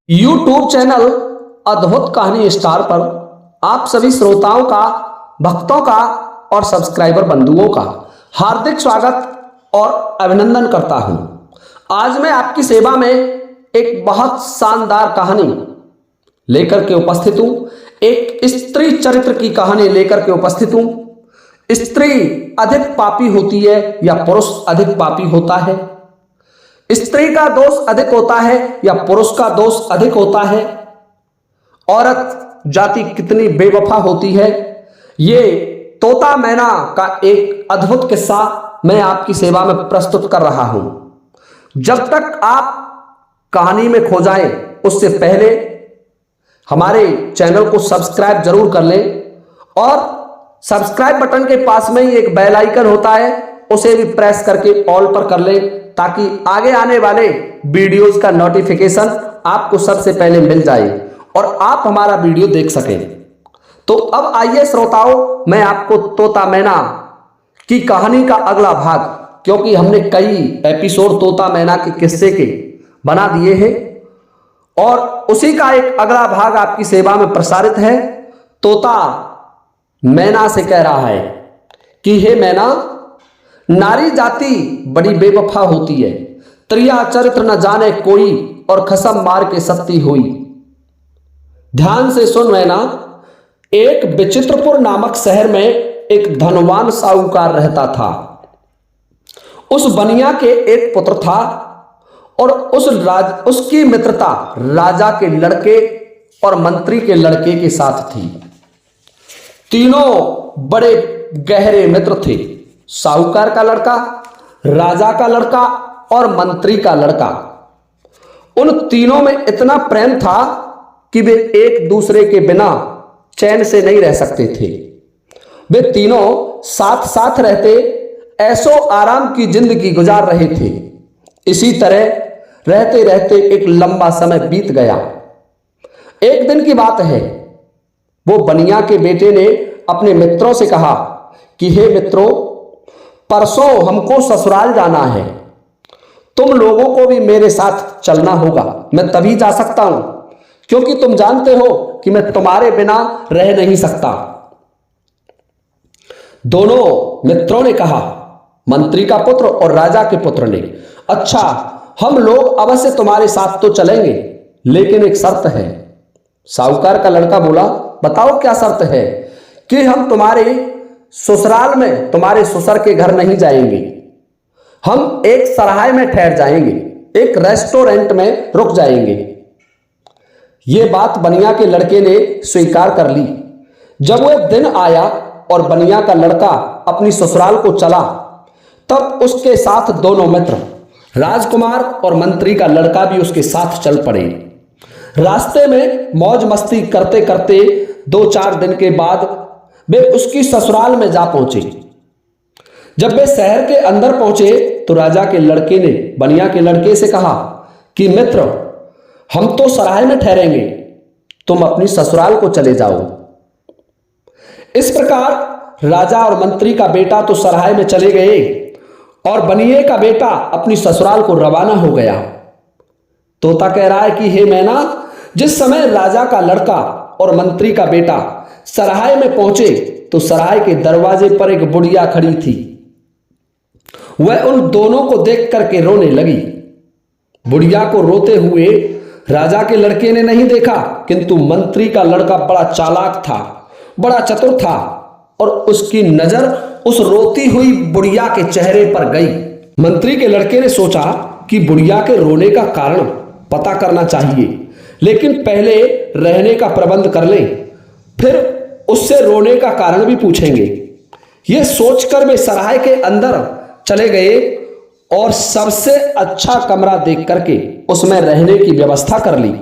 YouTube channel अद्भुत कहानी star पर आप सभी श्रोताओं का, भक्तों का और सब्सक्राइबर बंधुओं का हार्दिक स्वागत और अभिनंदन करता हूं। आज मैं आपकी सेवा में एक बहुत शानदार कहानी लेकर के उपस्थित हूं। एक स्त्री चरित्र की कहानी लेकर के उपस्थित हूं। स्त्री अधिक पापी होती है या पुरुष अधिक पापी होता है? स्त्री का दोष अधिक होता है या पुरुष का दोष अधिक होता है? औरत जाति कितनी बेवफा होती है? ये तोता मैना का एक अद्भुत किस्सा मैं आपकी सेवा में प्रस्तुत कर रहा हूं। जब तक आप कहानी में खो जाएं, उससे पहले हमारे चैनल को सब्सक्राइब जरूर कर लें और सब्सक्राइब बटन के पास में ही एक बेल आइकन होता है, उसे भी प्रेस करके ऑल पर कर लें ताकि आगे आने वाले वीडियोस का नोटिफिकेशन आपको सबसे पहले मिल जाए और आप हमारा वीडियो देख सकें। तो अब आइए श्रोताओं, मैं आपको तोता मैना की कहानी का अगला भाग, क्योंकि हमने कई एपिसोड तोता मैना के किस्से के बना दिए हैं और उसी का एक अगला भाग आपकी सेवा में प्रसारित है। तोता मैना से कह रहा है कि हे मैना, नारी जाति बड़ी बेवफा होती है, त्रिया चरित्र न जाने कोई और खसम मार के सत्ती हुई। ध्यान से सुन मैना, एक विचित्रपुर नामक शहर में एक धनवान साहूकार रहता था। उस बनिया के एक पुत्र था और उसकी मित्रता राजा के लड़के और मंत्री के लड़के के साथ थी। तीनों बड़े गहरे मित्र थे। साहूकार का लड़का, राजा का लड़का और मंत्री का लड़का। उन तीनों में इतना प्रेम था कि वे एक दूसरे के बिना चैन से नहीं रह सकते थे। वे तीनों साथ साथ रहते ऐशो आराम की जिंदगी गुजार रहे थे। इसी तरह रहते रहते एक लंबा समय बीत गया। एक दिन की बात है, वो बनिया के बेटे ने अपने मित्रों से कहा कि हे मित्रों, परसों हमको ससुराल जाना है, तुम लोगों को भी मेरे साथ चलना होगा। मैं तभी जा सकता हूं क्योंकि तुम जानते हो कि मैं तुम्हारे बिना रह नहीं सकता। दोनों मित्रों ने कहा, मंत्री का पुत्र और राजा के पुत्र ने, अच्छा हम लोग अवश्य तुम्हारे साथ तो चलेंगे, लेकिन एक शर्त है। साहूकार का लड़का बोला, बताओ क्या शर्त है? कि हम तुम्हारे ससुराल में तुम्हारे ससुर के घर नहीं जाएंगे, हम एक सराय में ठहर जाएंगे, एक रेस्टोरेंट में रुक जाएंगे। यह बात बनिया के लड़के ने स्वीकार कर ली। जब वह दिन आया और बनिया का लड़का अपनी ससुराल को चला, तब उसके साथ दोनों मित्र, राजकुमार और मंत्री का लड़का भी उसके साथ चल पड़े। रास्ते में मौज मस्ती करते करते 2-4 दिन के बाद वे उसकी ससुराल में जा पहुंचे। जब वे शहर के अंदर पहुंचे तो राजा के लड़के ने बनिया के लड़के से कहा कि मित्र, हम तो सराय में ठहरेंगे, तुम अपनी ससुराल को चले जाओ। इस प्रकार राजा और मंत्री का बेटा तो सराय में चले गए और बनिए का बेटा अपनी ससुराल को रवाना हो गया। तोता कह रहा है कि हे मैना, जिस समय राजा का लड़का और मंत्री का बेटा सराय में पहुंचे तो सराय के दरवाजे पर एक बुढ़िया खड़ी थी। वह उन दोनों को देख करके रोने लगी। बुढ़िया को रोते हुए राजा के लड़के ने नहीं देखा, किंतु मंत्री का लड़का बड़ा चालाक था, बड़ा चतुर था और उसकी नजर उस रोती हुई बुढ़िया के चेहरे पर गई। मंत्री के लड़के ने सोचा कि बुढ़िया के रोने का कारण पता करना चाहिए, लेकिन पहले रहने का प्रबंध कर लें, फिर उससे रोने का कारण भी पूछेंगे। यह सोचकर वे सराय के अंदर चले गए और सबसे अच्छा कमरा देख करके उसमें रहने की व्यवस्था कर ली।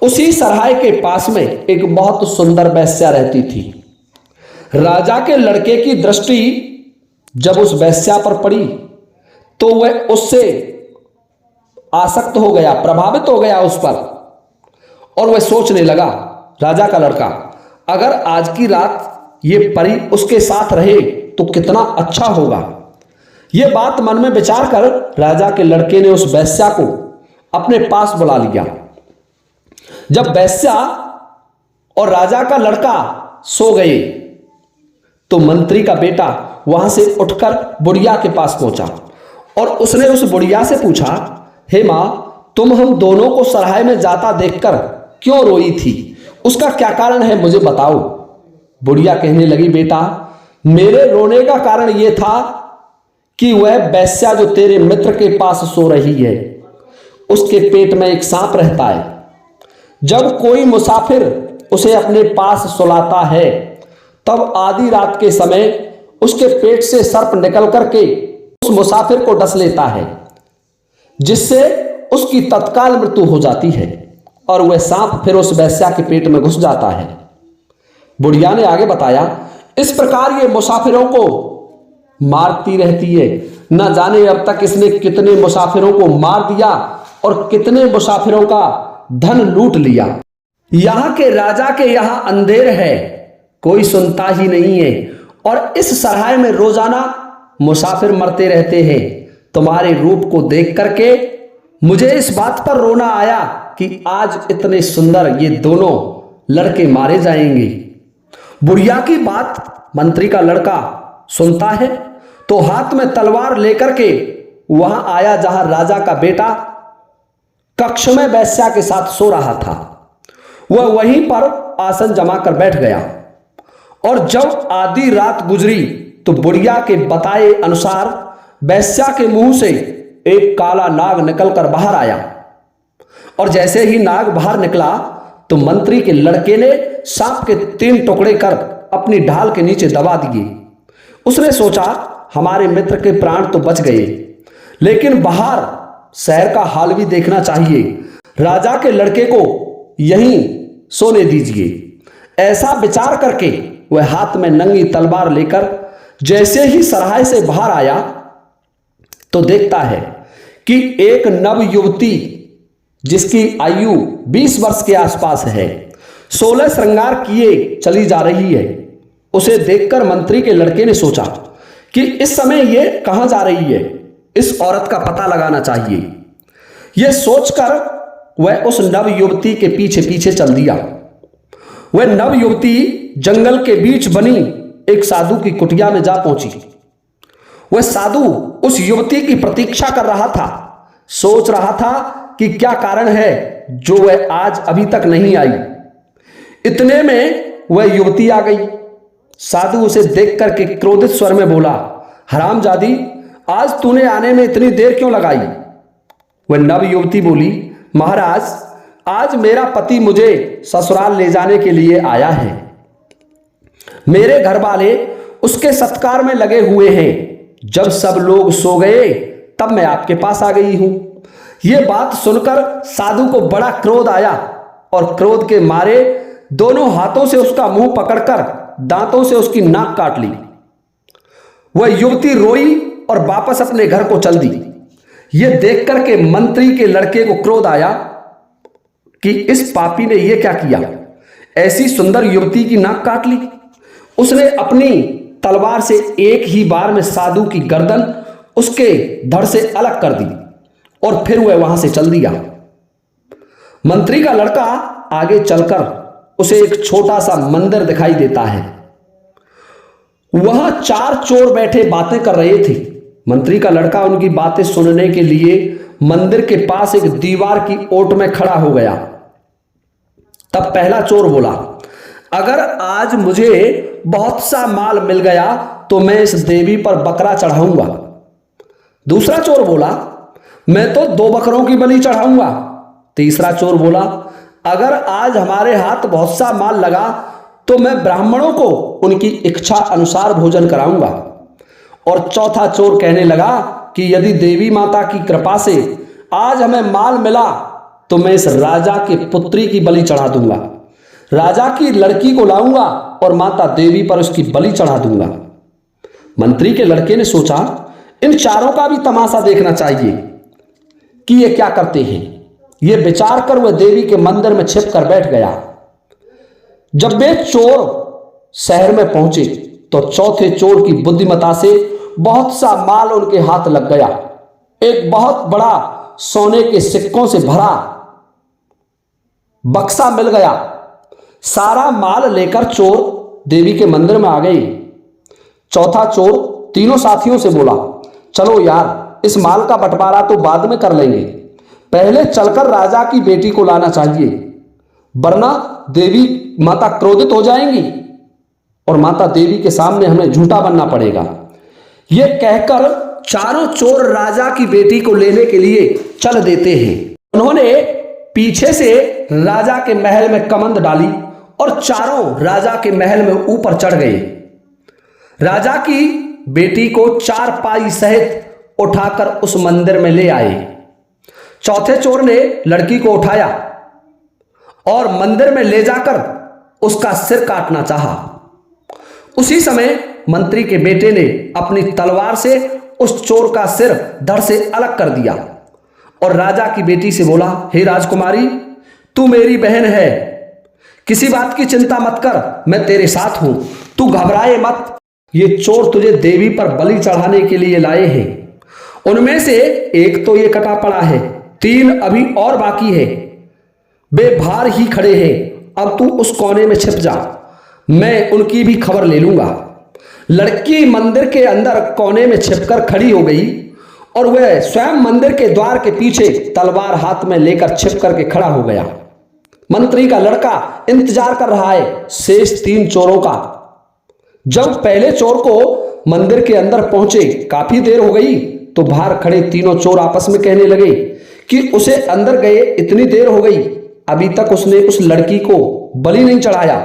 उसी सराय के पास में एक बहुत सुंदर वेश्या रहती थी। राजा के लड़के की दृष्टि जब उस वेश्या पर पड़ी तो वह उससे आसक्त हो गया, प्रभावित हो गया उस पर, और वह सोचने लगा, राजा का लड़का, अगर आज की रात ये परी उसके साथ रहे तो कितना अच्छा होगा। यह बात मन में विचार कर राजा के लड़के ने उस वेश्या को अपने पास बुला लिया जब वेश्या और राजा का लड़का सो गए तो मंत्री का बेटा वहां से उठकर बुढ़िया के पास पहुंचा और उसने उस बुढ़िया से पूछा, हे मां, तुम हम दोनों को सराय में जाता देखकर क्यों रोई थी? उसका क्या कारण है, मुझे बताओ। बुढ़िया कहने लगी, बेटा, मेरे रोने का कारण यह था कि वह वेश्या जो तेरे मित्र के पास सो रही है, उसके पेट में एक सांप रहता है। जब कोई मुसाफिर उसे अपने पास सुलाता है तब आधी रात के समय उसके पेट से सर्प निकल करके उस मुसाफिर को डस लेता है, जिससे उसकी तत्काल मृत्यु हो जाती है और वह सांप फिर उस वेश्या के पेट में घुस जाता है। बुढ़िया ने आगे बताया, इस प्रकार ये मुसाफिरों को मारती रहती है। न जाने अब तक इसने कितने मुसाफिरों को मार दिया और कितने मुसाफिरों का धन लूट लिया। यहां के राजा के यहां अंधेर है, कोई सुनता ही नहीं है और इस सराय में रोजाना मुसाफिर मरते रहते हैं। तुम्हारे रूप को देख करके मुझे इस बात पर रोना आया कि आज इतने सुंदर ये दोनों लड़के मारे जाएंगे। बुढ़िया की बात मंत्री का लड़का सुनता है तो हाथ में तलवार लेकर के वहां आया जहां राजा का बेटा कक्ष में वेश्या के साथ सो रहा था। वह वहीं पर आसन जमा कर बैठ गया और जब आधी रात गुजरी तो बुढ़िया के बताए अनुसार वेश्या के मुंह से एक काला नाग निकलकर बाहर आया और जैसे ही नाग बाहर निकला तो मंत्री के लड़के ने सांप के 3 टुकड़े कर अपनी ढाल के नीचे दबा दिए। उसने सोचा, हमारे मित्र के प्राण तो बच गए, लेकिन बाहर शहर का हाल भी देखना चाहिए। राजा के लड़के को यहीं सोने दीजिए। ऐसा विचार करके वह हाथ में नंगी तलवार लेकर जैसे ही सराय से बाहर आया तो देखता है कि एक नव युवती जिसकी आयु 20 वर्ष के आसपास है, 16 श्रृंगार किए चली जा रही है। उसे देखकर मंत्री के लड़के ने सोचा कि इस समय ये कहां जा रही है, इस औरत का पता लगाना चाहिए। यह सोचकर वह उस नव युवती के पीछे पीछे चल दिया। वह नव युवती जंगल के बीच बनी एक साधु की कुटिया में जा पहुंची। वह साधु उस युवती की प्रतीक्षा कर रहा था, सोच रहा था कि क्या कारण है जो वह आज अभी तक नहीं आई। इतने में वह युवती आ गई। साधु उसे देख करके क्रोधित स्वर में बोला, हरामजादी, आज तूने आने में इतनी देर क्यों लगाई? वह नव युवती बोली, महाराज, आज मेरा पति मुझे ससुराल ले जाने के लिए आया है। मेरे घर वाले उसके सत्कार में लगे हुए हैं। जब सब लोग सो गए तब मैं आपके पास आ गई हूं। यह बात सुनकर साधु को बड़ा क्रोध आया और क्रोध के मारे दोनों हाथों से उसका मुंह पकड़कर दांतों से उसकी नाक काट ली। वह युवती रोई और वापस अपने घर को चल दी। यह देख करके मंत्री के लड़के को क्रोध आया कि इस पापी ने यह क्या किया, ऐसी सुंदर युवती की नाक काट ली। उसने अपनी तलवार से एक ही बार में साधु की गर्दन उसके धड़ से अलग कर दी और फिर वह वहां से चल दिया। मंत्री का लड़का आगे चलकर उसे एक छोटा सा मंदिर दिखाई देता है। वहां 4 चोर बैठे बातें कर रहे थे। मंत्री का लड़का उनकी बातें सुनने के लिए मंदिर के पास एक दीवार की ओट में खड़ा हो गया। तब पहला चोर बोला, अगर आज मुझे बहुत सा माल मिल गया तो मैं इस देवी पर बकरा चढ़ाऊंगा। दूसरा चोर बोला, मैं तो 2 बकरों की बलि चढ़ाऊंगा। तीसरा चोर बोला, अगर आज हमारे हाथ बहुत सा माल लगा तो मैं ब्राह्मणों को उनकी इच्छा अनुसार भोजन कराऊंगा। और चौथा चोर कहने लगा कि यदि देवी माता की कृपा से आज हमें माल मिला तो मैं इस राजा की पुत्री की बलि चढ़ा दूंगा, राजा की लड़की को लाऊंगा और माता देवी पर उसकी बलि चढ़ा दूंगा। मंत्री के लड़के ने सोचा, इन चारों का भी तमाशा देखना चाहिए कि ये क्या करते हैं। ये विचार कर वह देवी के मंदिर में छिप कर बैठ गया। जब वे चोर शहर में पहुंचे तो चौथे चोर की बुद्धिमता से बहुत सा माल उनके हाथ लग गया। एक बहुत बड़ा सोने के सिक्कों से भरा बक्सा मिल गया। सारा माल लेकर चोर देवी के मंदिर में आ गई। चौथा चोर तीनों साथियों से बोला, चलो यार, इस माल का बंटवारा तो बाद में कर लेंगे, पहले चलकर राजा की बेटी को लाना चाहिए, वरना देवी माता क्रोधित हो जाएंगी और माता देवी के सामने हमें झूठा बनना पड़ेगा। यह कहकर चारों चोर राजा की बेटी को लेने के लिए चल देते हैं। उन्होंने पीछे से राजा के महल में कमंद डाली और चारों राजा के महल में ऊपर चढ़ गए। राजा की बेटी को चारपाई सहित उठाकर उस मंदिर में ले आए। चौथे चोर ने लड़की को उठाया और मंदिर में ले जाकर उसका सिर काटना चाहा। उसी समय मंत्री के बेटे ने अपनी तलवार से उस चोर का सिर धड़ से अलग कर दिया और राजा की बेटी से बोला, हे राजकुमारी, तू मेरी बहन है, किसी बात की चिंता मत कर, मैं तेरे साथ हूं, तू घबराए मत। ये चोर तुझे देवी पर बलि चढ़ाने के लिए लाए हैं। उनमें से एक तो ये कटा पड़ा है, 3 अभी और बाकी है, वे बाहर ही खड़े हैं। अब तू उस कोने में छिप जा, मैं उनकी भी खबर ले लूंगा। लड़की मंदिर के अंदर कोने में छिपकर खड़ी हो गई और वह स्वयं मंदिर के द्वार के पीछे तलवार हाथ में लेकर छिप करके खड़ा हो गया। मंत्री का लड़का इंतजार कर रहा है शेष 3 चोरों का। जब पहले चोर को मंदिर के अंदर पहुंचे काफी देर हो गई तो बाहर खड़े तीनों चोर आपस में कहने लगे कि उसे अंदर गए इतनी देर हो गई, अभी तक उसने उस लड़की को बलि नहीं चढ़ाया,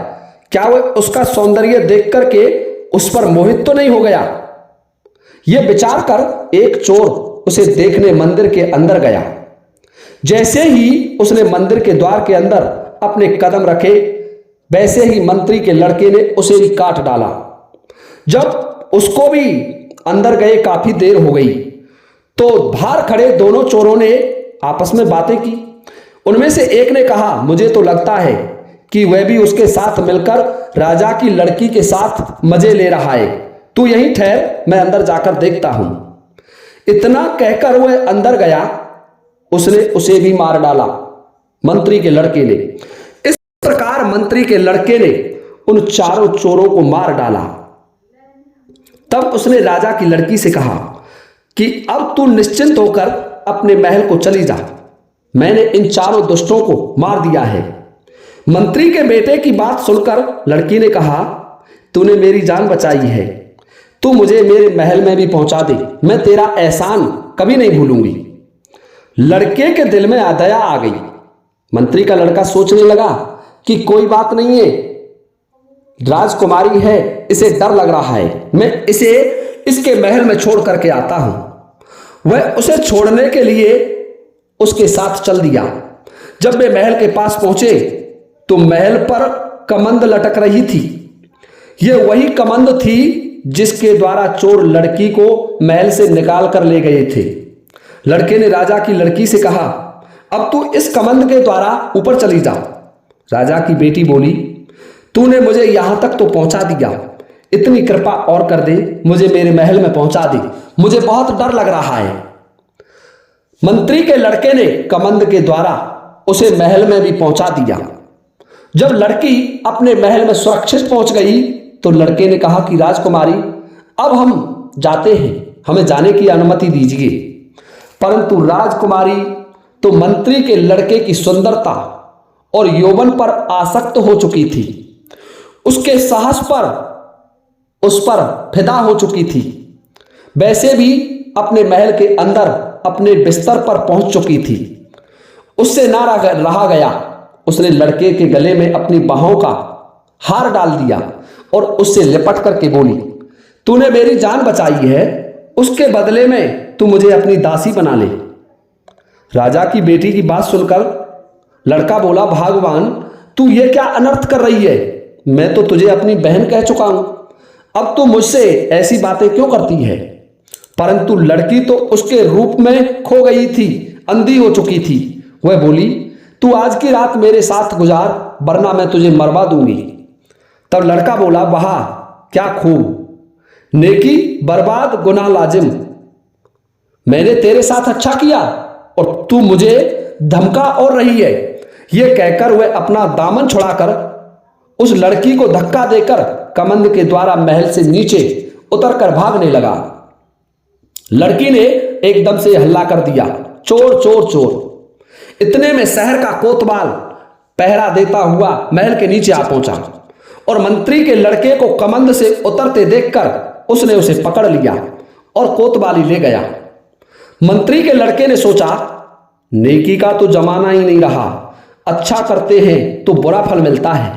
क्या वह उसका सौंदर्य देख करके उस पर मोहित तो नहीं हो गया। यह विचार कर एक चोर उसे देखने मंदिर के अंदर गया। जैसे ही उसने मंदिर के द्वार के अंदर अपने कदम रखे, वैसे ही मंत्री के लड़के ने उसे भी काट डाला। जब उसको भी अंदर गए काफी देर हो गई तो बाहर खड़े दोनों चोरों ने आपस में बातें की। उनमें से एक ने कहा, मुझे तो लगता है कि वह भी उसके साथ मिलकर राजा की लड़की के साथ मजे ले रहा है, तू यहीं ठहर, मैं अंदर जाकर देखता हूं। इतना कहकर वह अंदर गया, उसने उसे भी मार डाला मंत्री के लड़के ने। इस प्रकार मंत्री के लड़के ने उन चारों चोरों को मार डाला। तब उसने राजा की लड़की से कहा कि अब तू निश्चिंत होकर अपने महल को चली जा, मैंने इन चारों दुष्टों को मार दिया है। मंत्री के बेटे की बात सुनकर लड़की ने कहा, तूने मेरी जान बचाई है, तू मुझे मेरे महल में भी पहुंचा दे, मैं तेरा एहसान कभी नहीं भूलूंगी। लड़के के दिल में दया आ गई। मंत्री का लड़का सोचने लगा कि कोई बात नहीं है, राजकुमारी है, इसे डर लग रहा है, मैं इसे इसके महल में छोड़ करके आता हूं। वह उसे छोड़ने के लिए उसके साथ चल दिया। जब वे महल के पास पहुंचे तो महल पर कमंद लटक रही थी। यह वही कमंद थी जिसके द्वारा चोर लड़की को महल से निकाल कर ले गए थे। लड़के ने राजा की लड़की से कहा, अब तू इस कमंद के द्वारा ऊपर चली जा। राजा की बेटी बोली, तूने मुझे यहां तक तो पहुंचा दिया, इतनी कृपा और कर दे, मुझे मेरे महल में पहुंचा दे, मुझे बहुत डर लग रहा है। मंत्री के लड़के ने कमंद के द्वारा उसे महल में भी पहुंचा दिया। जब लड़की अपने महल में सुरक्षित पहुंच गई तो लड़के ने कहा कि राजकुमारी, अब हम जाते हैं, हमें जाने की अनुमति दीजिए। परंतु राजकुमारी तो मंत्री के लड़के की सुंदरता और यौवन पर आसक्त हो चुकी थी, उसके साहस पर उस पर फिदा हो चुकी थी। वैसे भी अपने महल के अंदर अपने बिस्तर पर पहुंच चुकी थी। उससे ना रहा गया, उसने लड़के के गले में अपनी बाहों का हार डाल दिया और उससे लिपट करके बोली, तूने मेरी जान बचाई है, उसके बदले में तू मुझे अपनी दासी बना ले। राजा की बेटी की बात सुनकर लड़का बोला, भगवान, तू ये क्या अनर्थ कर रही है, मैं तो तुझे अपनी बहन कह चुका हूं, अब तू मुझसे ऐसी बातें क्यों करती है। परंतु लड़की तो उसके रूप में खो गई थी, अंधी हो चुकी थी। वह बोली, तू आज की रात मेरे साथ गुजार, वरना मैं तुझे मरवा दूंगी। तब लड़का बोला, वाह क्या खूब, नेकी बर्बाद गुनाह लाजिम, मैंने तेरे साथ अच्छा किया और तू मुझे धमका और रही है। यह कहकर वह अपना दामन छुड़ाकर उस लड़की को धक्का देकर कमंद के द्वारा महल से नीचे उतरकर भागने लगा। लड़की ने एकदम से हल्ला कर दिया, चोर चोर चोर। इतने में शहर का कोतवाल पहरा देता हुआ महल के नीचे आ पहुंचा और मंत्री के लड़के को कमंद से उतरते देखकर उसने उसे पकड़ लिया और कोतवाली ले गया। मंत्री के लड़के ने सोचा, नेकी का तो जमाना ही नहीं रहा, अच्छा करते हैं तो बुरा फल मिलता है,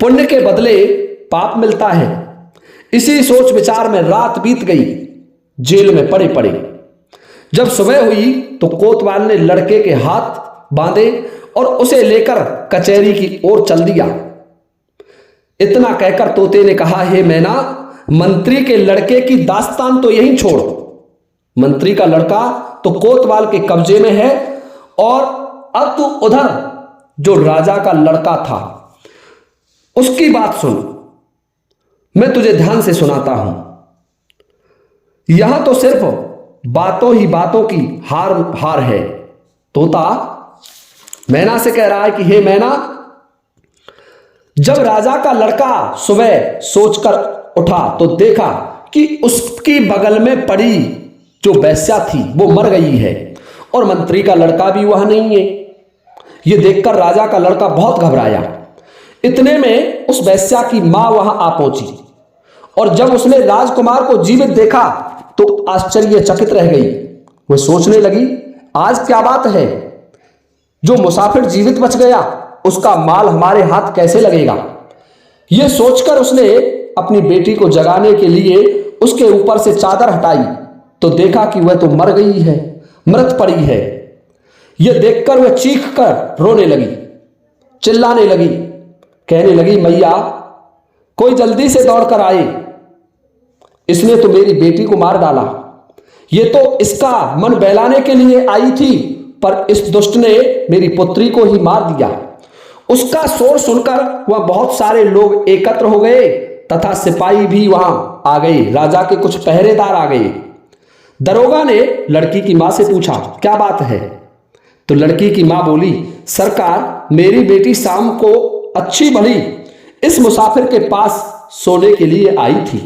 पुण्य के बदले पाप मिलता है। इसी सोच विचार में रात बीत गई, जेल में पड़े पड़े। जब सुबह हुई तो कोतवाल ने लड़के के हाथ बांधे और उसे लेकर कचहरी की ओर चल दिया। इतना कहकर तोते ने कहा, हे मैना, मंत्री के लड़के की दास्तान तो यहीं छोड़। मंत्री का लड़का तो कोतवाल के कब्जे में है और अब तू उधर जो राजा का लड़का था उसकी बात सुन। मैं तुझे ध्यान से सुनाता हूं। यहां तो सिर्फ बातों ही बातों की हार हार है। तोता मैना से कह रहा है कि हे मैना, जब राजा का लड़का सुबह सोचकर उठा तो देखा कि उसकी बगल में पड़ी जो वेश्या थी वो मर गई है और मंत्री का लड़का भी वहां नहीं है। यह देखकर राजा का लड़का बहुत घबराया। इतने में उस वेश्या की मां वहां आ पहुंची और जब उसने राजकुमार को जीवित देखा तो आश्चर्यचकित रह गई। वह सोचने लगी, आज क्या बात है, जो मुसाफिर जीवित बच गया उसका माल हमारे हाथ कैसे लगेगा। यह सोचकर उसने अपनी बेटी को जगाने के लिए उसके ऊपर से चादर हटाई तो देखा कि वह तो मर गई है, मृत पड़ी है। यह देखकर वह चीख कर रोने लगी, चिल्लाने लगी, कहने लगी, मैया कोई जल्दी से दौड़कर आए, इसने तो मेरी बेटी को मार डाला। ये तो इसका मन बहलाने के लिए आई थी, पर इस दुष्ट ने मेरी पुत्री को ही मार दिया। उसका शोर सुनकर वह बहुत सारे लोग एकत्र हो गए तथा सिपाही भी वहां आ गए। राजा के कुछ पहरेदार आ गए। दरोगा ने लड़की की मां से पूछा, क्या बात है। तो लड़की की मां बोली, सरकार, मेरी बेटी शाम को अच्छी भली इस मुसाफिर के पास सोने के लिए आई थी।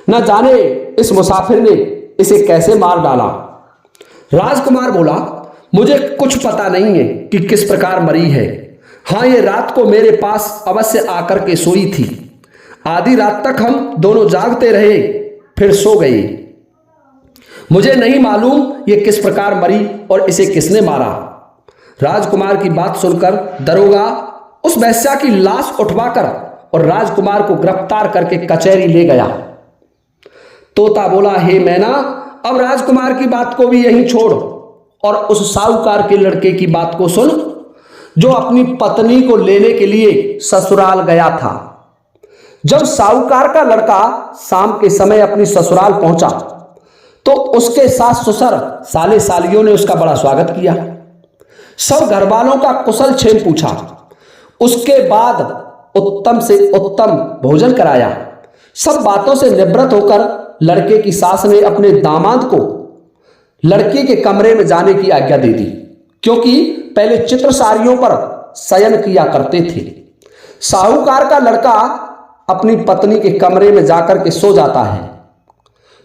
न जाने इस मुसाफिर ने इसे कैसे मार डाला। राजकुमार बोला, मुझे कुछ पता नहीं है कि किस प्रकार मरी है। हाँ, ये रात को मेरे पास अवश्य आकर के सोई थी। आधी रात तक हम दोनों जागते रहे, फिर सो गए। मुझे नहीं मालूम ये किस प्रकार मरी और इसे किसने मारा। राजकुमार की बात सुनकर दरोगा उस वेश्या की लाश उठवाकर और राजकुमार को गिरफ्तार करके कचहरी ले गया। तोता बोला, हे मैना, अब राजकुमार की बात को भी यहीं छोड़ और उस साहूकार के लड़के की बात को सुन जो अपनी पत्नी को लेने के लिए ससुराल गया था। जब साहूकार का लड़का शाम के समय अपनी ससुराल पहुंचा तो उसके सास ससुर साले सालियों ने उसका बड़ा स्वागत किया। सब घर वालों का कुशल क्षेम पूछा। उसके बाद उत्तम से उत्तम भोजन कराया। सब बातों से निवृत्त होकर लड़के की सास ने अपने दामाद को लड़की के कमरे में जाने की आज्ञा दे दी, क्योंकि पहले चित्रसारियों पर शयन किया करते थे। साहूकार का लड़का अपनी पत्नी के कमरे में जाकर के सो जाता है।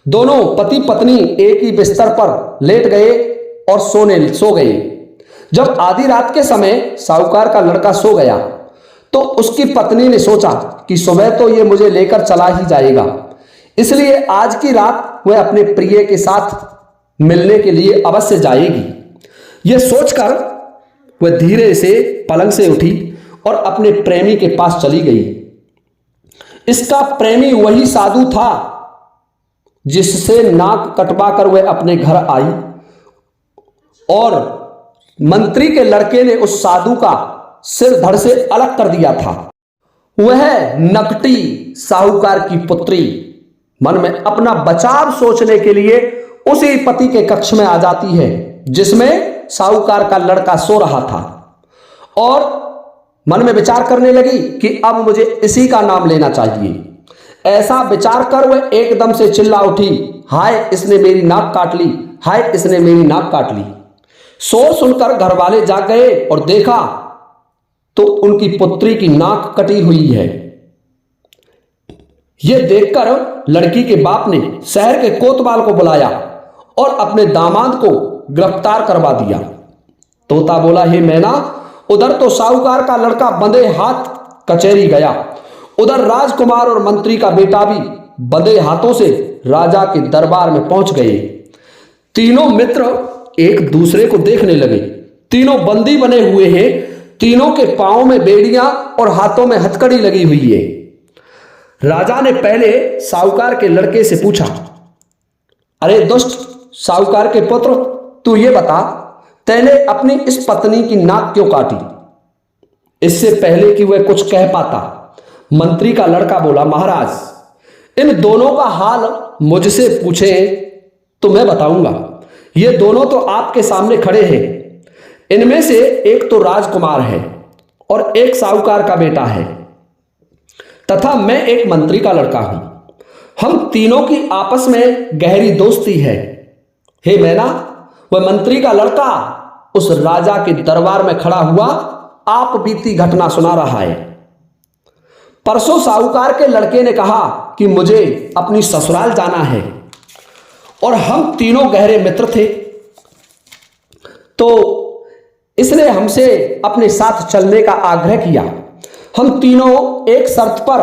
दोनों पति पत्नी एक ही बिस्तर पर लेट गए और सो गए। जब आधी रात के समय साहूकार का लड़का सो गया तो उसकी पत्नी ने सोचा कि सुबह तो ये मुझे लेकर चला ही जाएगा, इसलिए आज की रात वह अपने प्रिय के साथ मिलने के लिए अवश्य जाएगी। यह सोचकर वह धीरे से पलंग से उठी और अपने प्रेमी के पास चली गई। इसका प्रेमी वही साधु था जिससे नाक कटवाकर वह अपने घर आई और मंत्री के लड़के ने उस साधु का सिर धड़ से अलग कर दिया था। वह नकटी साहूकार की पुत्री मन में अपना बचाव सोचने के लिए उसी पति के कक्ष में आ जाती है जिसमें साहूकार का लड़का सो रहा था और मन में विचार करने लगी कि अब मुझे इसी का नाम लेना चाहिए। ऐसा विचार कर वह एकदम से चिल्ला उठी, हाय इसने मेरी नाक काट ली, हाय इसने मेरी नाक काट ली। शोर सुनकर घर वाले जाग गए और देखा तो उनकी पुत्री की नाक कटी हुई है। यह देखकर लड़की के बाप ने शहर के कोतवाल को बुलाया और अपने दामाद को गिरफ्तार करवा दिया। तोता बोला, हे मैना, उधर तो साहूकार का लड़का बंधे हाथ कचहरी गया, उधर राजकुमार और मंत्री का बेटा भी बंधे हाथों से राजा के दरबार में पहुंच गए। तीनों मित्र एक दूसरे को देखने लगे। तीनों बंदी बने हुए हैं, तीनों के पांवों में बेड़ियां और हाथों में हथकड़ी लगी हुई है। राजा ने पहले साहूकार के लड़के से पूछा, अरे दुष्ट साहूकार के पुत्र, तू ये बता, तैने अपनी इस पत्नी की नाक क्यों काटी? इससे पहले कि वह कुछ कह पाता, मंत्री का लड़का बोला, महाराज, इन दोनों का हाल मुझसे पूछे तो मैं बताऊंगा। ये दोनों तो आपके सामने खड़े हैं। इनमें से एक तो राजकुमार है और एक साहूकार का बेटा है, तथा मैं एक मंत्री का लड़का हूं। हम तीनों की आपस में गहरी दोस्ती है। हे मैना, वह मंत्री का लड़का उस राजा के दरबार में खड़ा हुआ आप बीती घटना सुना रहा है। परसों साहूकार के लड़के ने कहा कि मुझे अपनी ससुराल जाना है और हम तीनों गहरे मित्र थे, तो इसने हमसे अपने साथ चलने का आग्रह किया। हम तीनों एक शर्त पर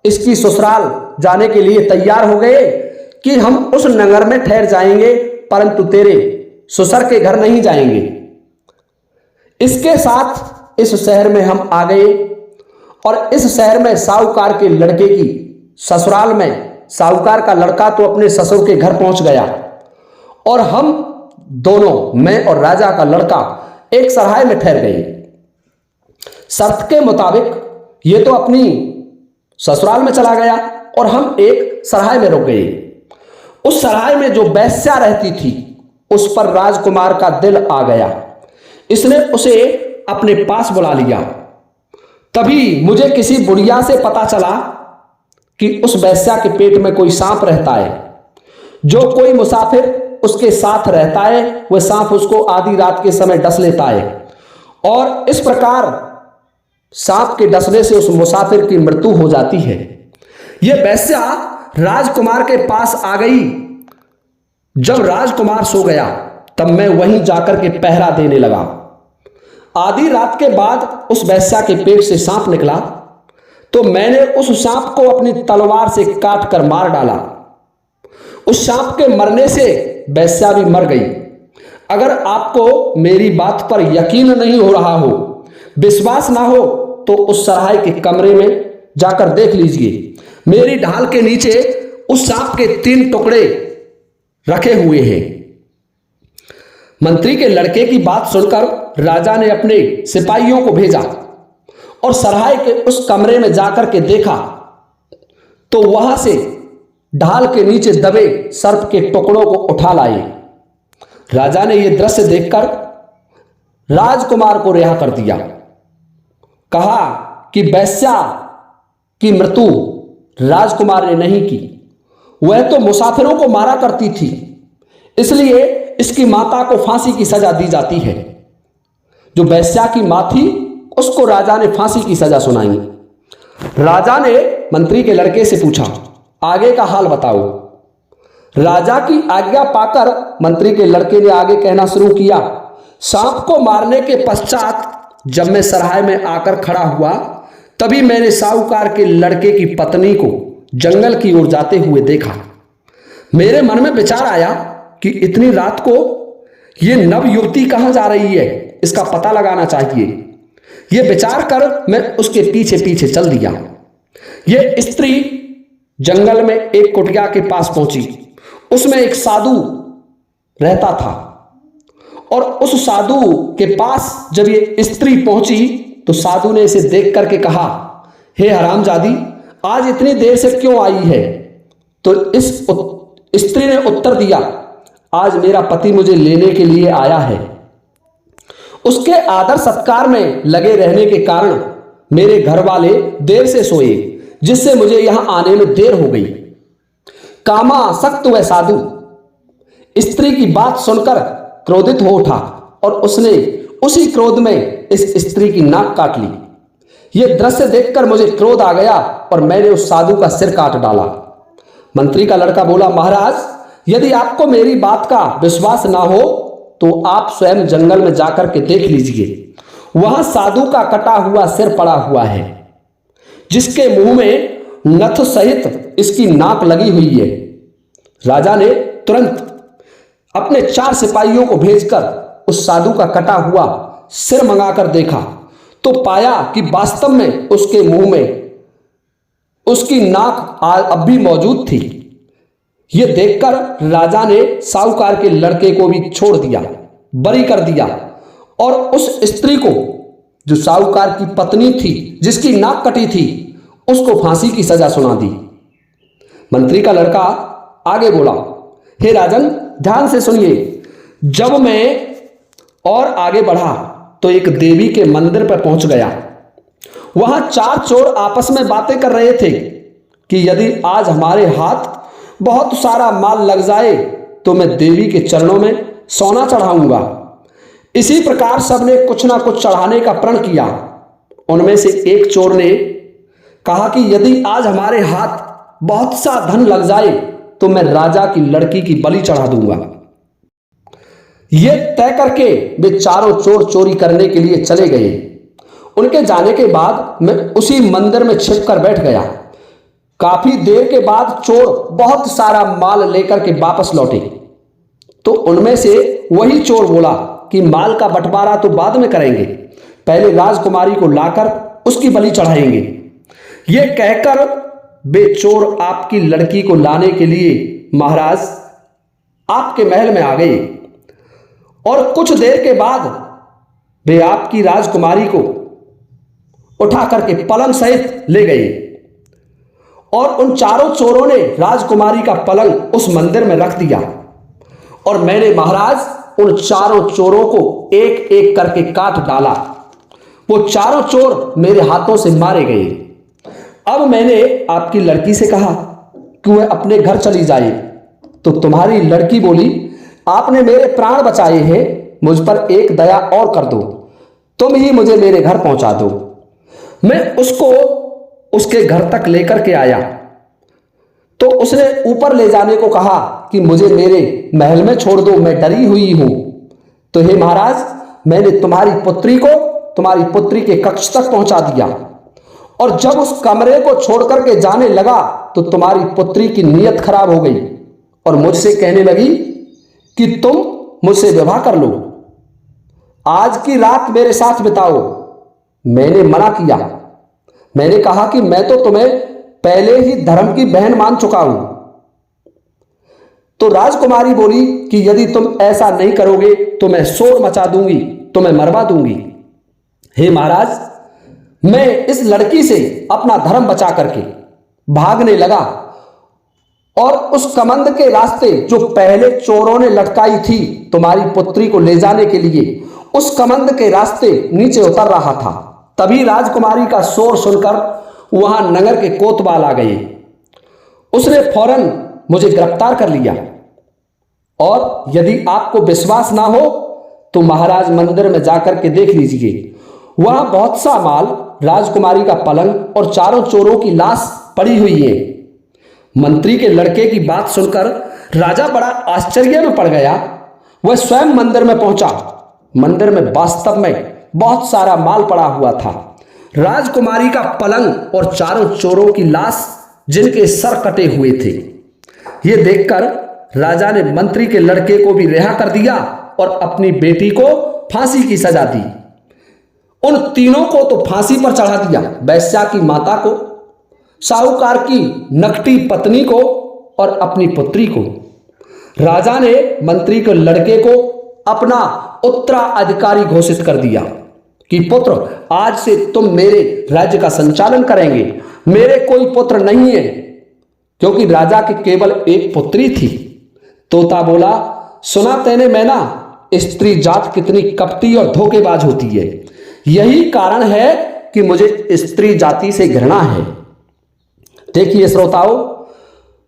इसकी ससुराल जाने के लिए तैयार हो गए कि हम उस नगर में ठहर जाएंगे, परंतु तेरे ससुर के घर नहीं जाएंगे। इसके साथ इस शहर में हम आ गए और इस शहर में साहूकार के लड़के की ससुराल में साहूकार का लड़का तो अपने ससुर के घर पहुंच गया और हम दोनों, मैं और राजा का लड़का, एक सराय में ठहर गए। शर्त के मुताबिक ये तो अपनी ससुराल में चला गया और हम एक सराय में रुक गए। उस सराय में जो वेश्या रहती थी उस पर राजकुमार का दिल आ गया। इसने उसे अपने पास बुला लिया। तभी मुझे किसी बुढ़िया से पता चला कि उस वेश्या के पेट में कोई सांप रहता है। जो कोई मुसाफिर उसके साथ रहता है वह सांप उसको आधी रात के समय डस लेता है और इस प्रकार सांप के डसने से उस मुसाफिर की मृत्यु हो जाती है। यह वेश्या राजकुमार के पास आ गई। जब राजकुमार सो गया तब मैं वहीं जाकर के पहरा देने लगा। आधी रात के बाद उस वेश्या के पेट से सांप निकला तो मैंने उस सांप को अपनी तलवार से काट कर मार डाला। उस सांप के मरने से वेश्या भी मर गई। अगर आपको मेरी बात पर यकीन नहीं हो रहा हो, विश्वास ना हो, तो उस सराय के कमरे में जाकर देख लीजिए। मेरी ढाल के नीचे उस सांप के 3 टुकड़े रखे हुए हैं। मंत्री के लड़के की बात सुनकर राजा ने अपने सिपाहियों को भेजा और सराय के उस कमरे में जाकर के देखा तो वहां से ढाल के नीचे दबे सर्प के टुकड़ों को उठा लाए। राजा ने यह दृश्य देखकर राजकुमार को रिहा कर दिया। कहा कि वेश्या की मृत्यु राजकुमार ने नहीं की, वह तो मुसाफिरों को मारा करती थी, इसलिए इसकी माता को फांसी की सजा दी जाती है। जो वेश्या की मां थी उसको राजा ने फांसी की सजा सुनाई। राजा ने मंत्री के लड़के से पूछा, आगे का हाल बताओ। राजा की आज्ञा पाकर मंत्री के लड़के ने आगे कहना शुरू किया। सांप को मारने के पश्चात जब मैं सराय में आकर खड़ा हुआ तभी मैंने साहूकार के लड़के की पत्नी को जंगल की ओर जाते हुए देखा। मेरे मन में विचार आया कि इतनी रात को यह नव युवती कहां जा रही है, इसका पता लगाना चाहिए। यह विचार कर मैं उसके पीछे पीछे चल दिया। यह स्त्री जंगल में एक कुटिया के पास पहुंची। उसमें एक साधु रहता था और उस साधु के पास जब ये स्त्री पहुंची तो साधु ने इसे देख करके कहा, हे हरामजादी, आज इतनी देर से क्यों आई है? तो इस स्त्री ने उत्तर दिया, आज मेरा पति मुझे लेने के लिए आया है। उसके आदर सत्कार में लगे रहने के कारण मेरे घर वाले देर से सोए, जिससे मुझे यहां आने में देर हो गई। कामासक्त वह साधु स्त्री की बात सुनकर क्रोधित हो उठा और उसने उसी क्रोध में इस स्त्री की नाक काट ली। यह दृश्य देखकर मुझे क्रोध आ गया और मैंने उस साधु का सिर काट डाला। मंत्री का लड़का बोला, महाराज, यदि आपको मेरी बात का विश्वास ना हो तो आप स्वयं जंगल में जाकर के देख लीजिए। वहां साधु का कटा हुआ सिर पड़ा हुआ है, जिसके मुंह में नथ सहित इसकी नाक लगी हुई है। राजा ने तुरंत अपने 4 सिपाहियों को भेजकर उस साधु का कटा हुआ सिर मंगाकर देखा तो पाया कि वास्तव में उसके मुंह में उसकी नाक अब भी मौजूद थी। यह देखकर राजा ने साहूकार के लड़के को भी छोड़ दिया, बरी कर दिया और उस स्त्री को, जो साहूकार की पत्नी थी, जिसकी नाक कटी थी, उसको फांसी की सजा सुना दी। मंत्री का लड़का आगे बोला, हे राजन, ध्यान से सुनिए। जब मैं और आगे बढ़ा तो एक देवी के मंदिर पर पहुंच गया। वहां 4 चोर आपस में बातें कर रहे थे कि यदि आज हमारे हाथ बहुत सारा माल लग जाए तो मैं देवी के चरणों में सोना चढ़ाऊंगा। इसी प्रकार सबने कुछ ना कुछ चढ़ाने का प्रण किया। उनमें से एक चोर ने कहा कि यदि आज हमारे हाथ बहुत सा धन लग जाए तो मैं राजा की लड़की की बलि चढ़ा दूंगा। यह तय करके वे चारों चोर चोरी करने के लिए चले गए। उनके जाने के बाद मैं उसी मंदिर में छिपकर बैठ गया। काफी देर के बाद चोर बहुत सारा माल लेकर के वापस लौटे तो उनमें से वही चोर बोला कि माल का बंटवारा तो बाद में करेंगे, पहले राजकुमारी को लाकर उसकी बलि चढ़ाएंगे। यह कहकर वे चोर आपकी लड़की को लाने के लिए महाराज आपके महल में आ गए और कुछ देर के बाद वे आपकी राजकुमारी को उठा करके पलंग सहित ले गए और उन चारों चोरों ने राजकुमारी का पलंग उस मंदिर में रख दिया और मैंने महाराज उन चारों चोरों को एक एक करके काट डाला। वो चारों चोर मेरे हाथों से मारे गए। अब मैंने आपकी लड़की से कहा कि वह अपने घर चली जाए तो तुम्हारी लड़की बोली, आपने मेरे प्राण बचाए हैं, मुझ पर एक दया और कर दो, तुम ही मुझे मेरे घर पहुंचा दो। मैं उसको उसके घर तक लेकर के आया तो उसने ऊपर ले जाने को कहा कि मुझे मेरे महल में छोड़ दो, मैं डरी हुई हूं। तो हे महाराज, मैंने तुम्हारी पुत्री के कक्ष तक पहुंचा दिया और जब उस कमरे को छोड़ करके जाने लगा तो तुम्हारी पुत्री की नीयत खराब हो गई और मुझसे कहने लगी कि तुम मुझसे विवाह कर लो, आज की रात मेरे साथ बिताओ। मैंने मना किया। मैंने कहा कि मैं तो तुम्हें पहले ही धर्म की बहन मान चुका हूं। तो राजकुमारी बोली कि यदि तुम ऐसा नहीं करोगे तो मैं शोर मचा दूंगी, तुम्हें मरवा दूंगी। हे महाराज, मैं इस लड़की से अपना धर्म बचा करके भागने लगा और उस कमंद के रास्ते जो पहले चोरों ने लटकाई थी तुम्हारी पुत्री को ले जाने के लिए, उस कमंद के रास्ते नीचे उतर रहा था। तभी राजकुमारी का शोर सुनकर वहां नगर के कोतवाल आ गए। उसने फौरन मुझे गिरफ्तार कर लिया और यदि आपको विश्वास ना हो तो महाराज मंदिर में जाकर के देख लीजिए। वहां बहुत सा माल, राजकुमारी का पलंग और चारों चोरों की लाश पड़ी हुई है। मंत्री के लड़के की बात सुनकर राजा बड़ा आश्चर्य में पड़ गया। वह स्वयं मंदिर में पहुंचा। मंदिर में वास्तव में बहुत सारा माल पड़ा हुआ था। राजकुमारी का पलंग और चारों चोरों की लाश जिनके सर कटे हुए थे। यह देखकर राजा ने मंत्री के लड़के को भी रिहा कर दिया और अपनी बेटी को फांसी की सजा दी। उन तीनों को तो फांसी पर चढ़ा दिया, वैश्या की माता को, साहूकार की नकटी पत्नी को और अपनी पुत्री को। राजा ने मंत्री के लड़के को अपना उत्तराधिकारी घोषित कर दिया कि पुत्र, आज से तुम मेरे राज्य का संचालन करेंगे। मेरे कोई पुत्र नहीं है, क्योंकि राजा की केवल एक पुत्री थी। तोता बोला, सुना तेने मैना, स्त्री जात कितनी कपटी और धोखेबाज होती है। यही कारण है कि मुझे स्त्री जाति से घृणा है। देखिए श्रोताओं,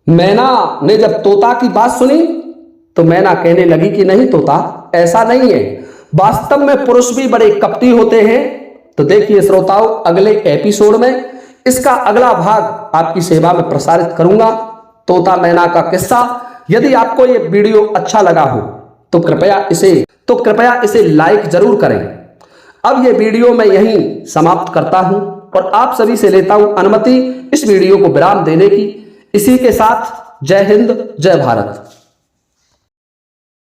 मैना ने जब तोता की बात सुनी तो मैना कहने लगी कि नहीं तोता, ऐसा नहीं है। वास्तव में पुरुष भी बड़े कपटी होते हैं। तो देखिए श्रोताओं, अगले एपिसोड में इसका अगला भाग आपकी सेवा में प्रसारित करूंगा, तोता मैना का किस्सा। यदि आपको ये वीडियो अच्छा लगा हो तो कृपया इसे लाइक जरूर करें। अब ये वीडियो मैं यहीं समाप्त करता हूं और आप सभी से लेता हूं अनुमति इस वीडियो को विराम देने की। इसी के साथ जय हिंद, जय भारत।